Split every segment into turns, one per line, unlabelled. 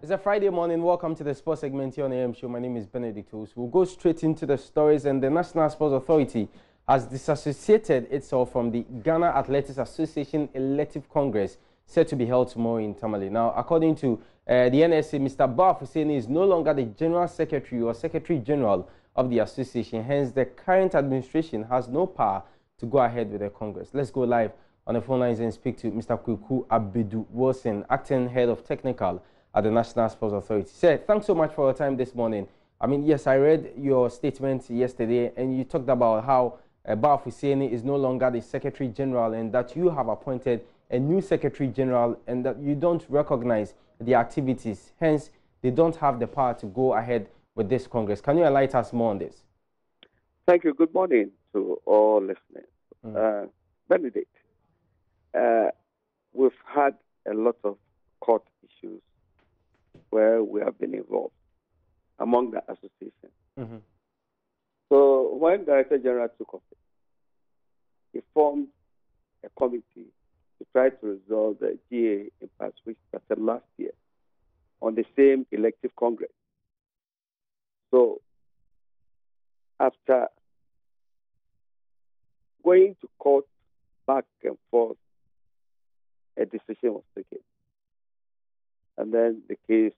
It's a Friday morning. Welcome to the sports segment here on AM Show. My name is Benedict Ous. We'll go straight into the stories. And the National Sports Authority has disassociated itself from the Ghana Athletics Association Elective Congress set to be held tomorrow in Tamale. Now, according to the NSA, Mr. Baf Hussein is no longer the General Secretary or Secretary General of the association. Hence, the current administration has no power to go ahead with the Congress. Let's go live on the phone lines and speak to Mr. Kweku Abedu Wilson, Acting Head of Technical at the National Sports Authority. Sir, thanks so much for your time this morning. I mean, yes, I read your statement yesterday, and you talked about how Baf Hussein is no longer the Secretary General and that you have appointed a new Secretary General and that you don't recognize the activities. Hence, they don't have the power to go ahead with this Congress. Can you enlighten us more on this?
Thank you. Good morning to all listeners. Benedict, we've had a lot of court issues where we have been involved among the association. So when Director General took office, he formed a committee to try to resolve the GA impasse which started last year on the same elective Congress. So after going to court back and forth, a decision was taken. And then the case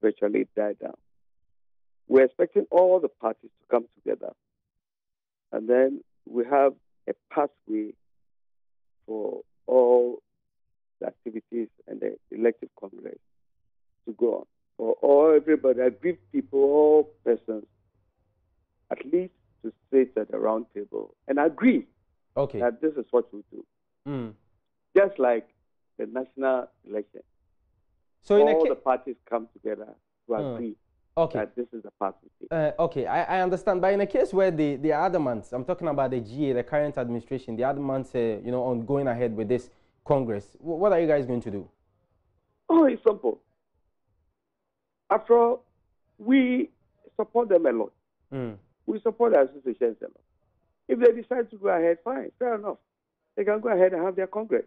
virtually died down. We're expecting all the parties to come together. And then we have a pathway for all the activities and the elective Congress to go on. For all everybody, aggrieved people, all persons, at least to sit at the round table and agree that this is what we do. Just like the national election. So all the parties come together to agree that this is the path we take.
Okay, I understand. But in a case where the adamant, I'm talking about the GA, the current administration, the adamant, on going ahead with this Congress, what are you guys going to do?
Oh, it's simple. After all, we support them a lot. We support the associations a lot. If they decide to go ahead, fine, fair enough. They can go ahead and have their Congress.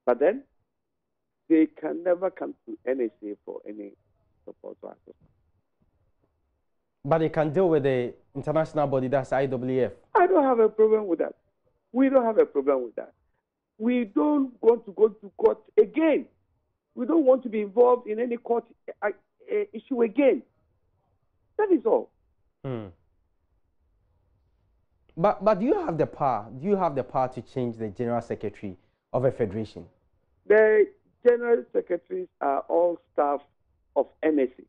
But then, they can never come to NSA for any support or assistance.
But they can deal with the international body, that's IWF.
I don't have a problem with that. We don't have a problem with that. We don't want to go to court again. We don't want to be involved in any court issue again. That is all.
But do you have the power? Do you have the power to change the General Secretary of a federation?
The General Secretaries are all staff of NSA.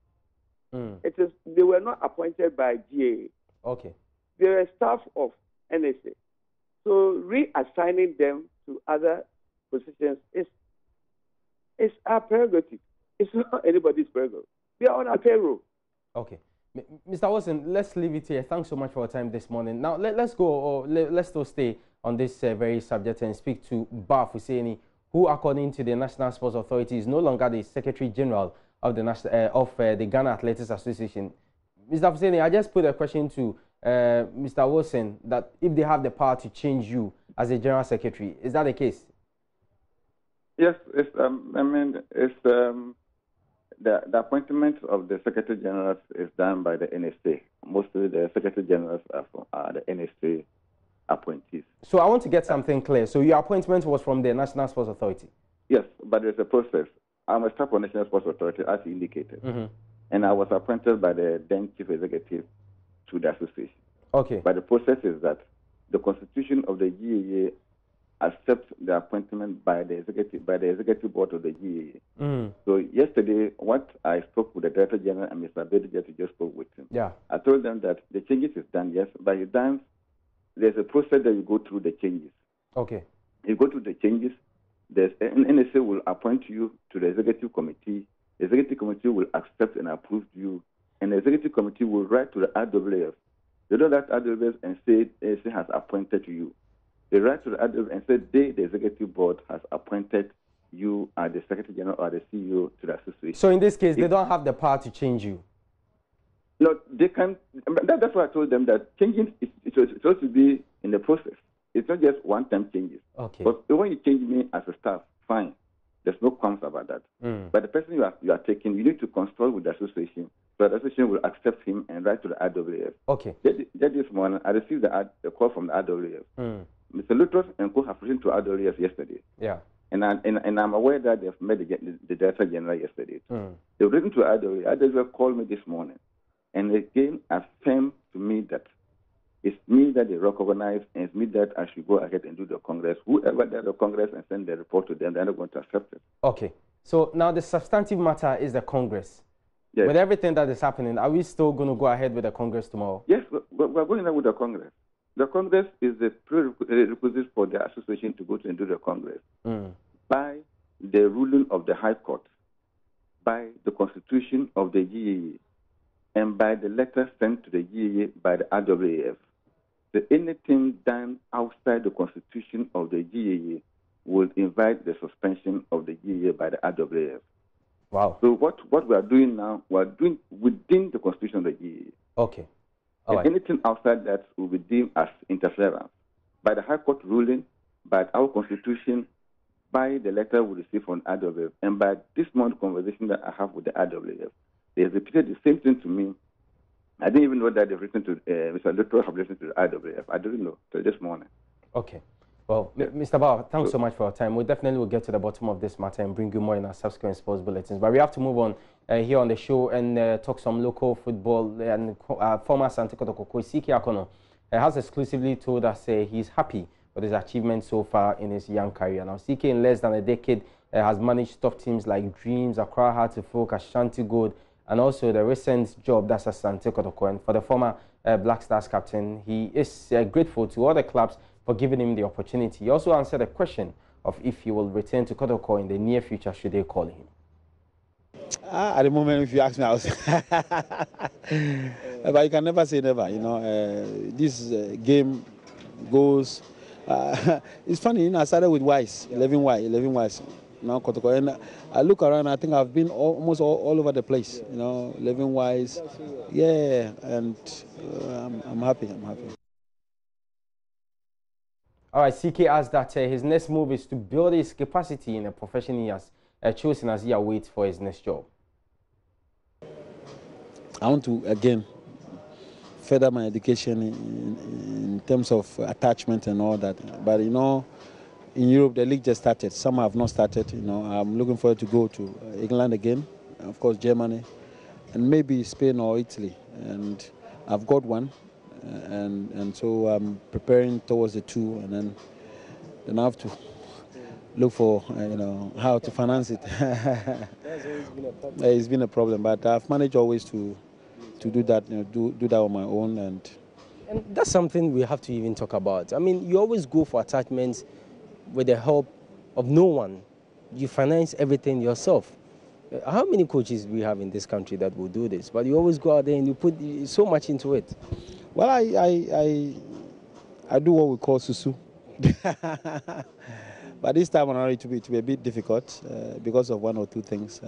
They were not appointed by GA.
Okay.
They are staff of NSA. So reassigning them to other positions is our prerogative. It's not anybody's prerogative. They are on our payroll.
Okay. Mr. Wilson, let's leave it here. Thanks so much for your time this morning. Now, let's go, or let's still stay on this very subject and speak to Baf Hussein, who, according to the National Sports Authority, is no longer the Secretary General of the Ghana Athletics Association. Mr. Hussein, I just put a question to Mr. Wilson that if they have the power to change you as a General Secretary, is that the case?
Yes, the appointment of the Secretary Generals is done by the NSA. Mostly the Secretary Generals are the NSA appointees.
So I want to get something clear. So your appointment was from the National Sports Authority?
Yes, but there's a process. I'm a staff of the National Sports Authority, as you indicated. And I was appointed by the then Chief Executive to the association.
Okay.
But the process is that the Constitution of the GAA accepts the appointment by the executive board of the GAA. So yesterday, what I spoke with the Director General and Mr. Abedu just spoke with him.
Yeah.
I told them that the changes is done, yes, but it's done. There's a process that you go through the changes.
Okay.
You go through the changes. The NSA will appoint you to the executive committee. The executive committee will accept and approve you, and the executive committee will write to the RWF. They don't write to RWF and say NSA has appointed you. They write to the RWF and say the executive board has appointed you as the Secretary General or the CEO to the association.
So in this case, they don't have the power to change you?
No, they can. That's why I told them that changing is supposed to be in the process. It's not just one-time changes.
Okay.
But when you change me as a staff, fine. There's no qualms about that. But the person you are taking, you need to consult with the association, so the association will accept him and write to the RWF.
Okay.
Just this morning, I received the call from the RWF. Mr. Lutros and co have written to RWF yesterday.
Yeah.
And I'm aware that they've met the Director General yesterday. They've written to RWF. RWF called me this morning, and again affirmed to me that it's me that they recognize, and it's me that I should go ahead and do the Congress. Whoever does the Congress and send the report to them, they're not going to accept it.
Okay. So now the substantive matter is the Congress.
Yes.
With everything that is happening, are we still going to go ahead with the Congress tomorrow?
Yes, we're going ahead with the Congress. The Congress is the prerequisite for the association to go to and do the Congress. By the ruling of the High Court, by the Constitution of the GAA, and by the letter sent to the GAA by the RWAF. So anything done outside the Constitution of the GAA will invite the suspension of the GAA by the RWAF.
Wow.
So what we are doing now, we are doing within the Constitution of the GAA.
Okay.
And anything outside that will be deemed as interference by the High Court ruling, by our Constitution, by the letter we received from RWF, and by this month's conversation that I have with the RWF. They have repeated the same thing to me. I didn't even know that they've written to Mr. Luttrell have listened to the RWF. I didn't know till this morning.
Okay. Well, Mr. Bauer, thanks so much for your time. We definitely will get to the bottom of this matter and bring you more in our subsequent sports bulletins. But we have to move on here on the show and talk some local football. And former Asante Kotoko Siki Akono has exclusively told us he's happy with his achievements so far in his young career. Now, CK in less than a decade has managed top teams like Dreams, Accra Hearts of Oak, Ashanti Gold, and also the recent job that's Asante Kotoko. And for the former Black Stars captain, he is grateful to all the clubs for giving him the opportunity. He also answered a question of if he will return to Kotoko in the near future should they call him.
At the moment, if you ask me, I was but you can never say never. You know, this game goes. It's funny, you know, I started with Wise, 11 Wise. Now Kotoko, and I look around. I think I've been almost all over the place. You know, 11 Wise. Yeah, and I'm happy.
All right, CK asked that his next move is to build his capacity in a profession he has chosen as he awaits for his next job.
I want to, again, further my education in terms of attachment and all that. But, you know, in Europe, the league just started. Some have not started. You know, I'm looking forward to go to England again, of course, Germany, and maybe Spain or Italy. And I've got one. And so I'm preparing towards the two, and then I have to look for how to finance it. It's been a problem, but I've managed always to do that, do that on my own, and
that's something we have to even talk about. I mean, you always go for attachments with the help of no one. You finance everything yourself. How many coaches we have in this country that will do this? But you always go out there and you put so much into it.
Well, I do what we call susu. But this time around it will be a bit difficult because of one or two things.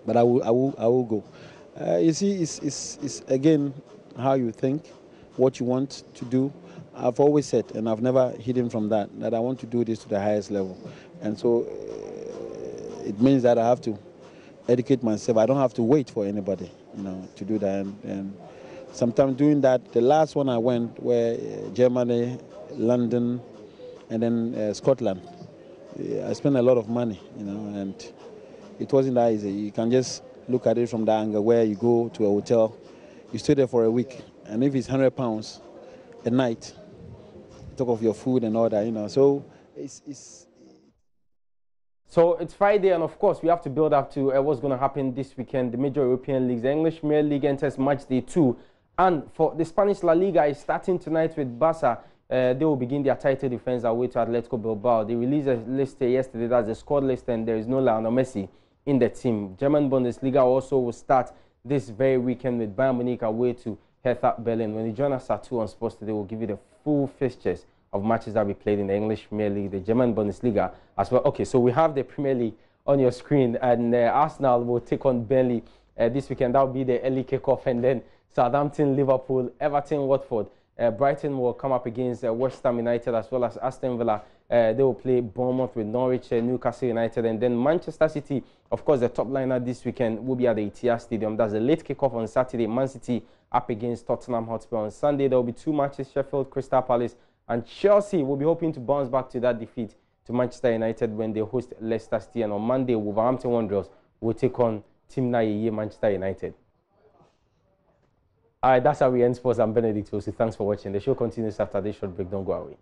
But I will go. You see, it's again how you think, what you want to do. I've always said, and I've never hidden from that I want to do this to the highest level. And so it means that I have to educate myself. I don't have to wait for anybody, to do that. And sometimes doing that, the last one I went were Germany, London, and then Scotland. I spent a lot of money, and it wasn't that easy. You can just look at it from the angle where you go to a hotel, you stay there for a week, and if it's £100 a night, talk of your food and all that, so it's.
So it's Friday, and of course we have to build up to what's going to happen this weekend. The major European leagues, the English Premier League enters match day 2. And for the Spanish La Liga is starting tonight with Barca. They will begin their title defense away to Atletico Bilbao. They released a list yesterday, that's the squad list, and there is no Lionel Messi in the team. German Bundesliga also will start this very weekend with Bayern Munich away to Hertha Berlin. When you join us at 2 on Sports Today, we'll give you the full fixtures of matches that will be played in the English Premier League, the German Bundesliga as well. Okay, so we have the Premier League on your screen, and Arsenal will take on Burnley this weekend. That will be the early kickoff, and then Southampton, Liverpool, Everton, Watford. Brighton will come up against West Ham United, as well as Aston Villa They will play Bournemouth with Norwich, Newcastle United, and then Manchester City, of course, the top liner this weekend will be at the Etihad Stadium. That's a late kickoff on Saturday. Man City up against Tottenham Hotspur. On Sunday, there will be 2 matches, Sheffield, Crystal Palace, and Chelsea will be hoping to bounce back to that defeat to Manchester United when they host Leicester City. And on Monday, Wolverhampton Wanderers will take on Team Nayeye, Manchester United. All right, that's how we end sports. I'm Benedict Osu. Thanks for watching. The show continues after this short break. Don't go away.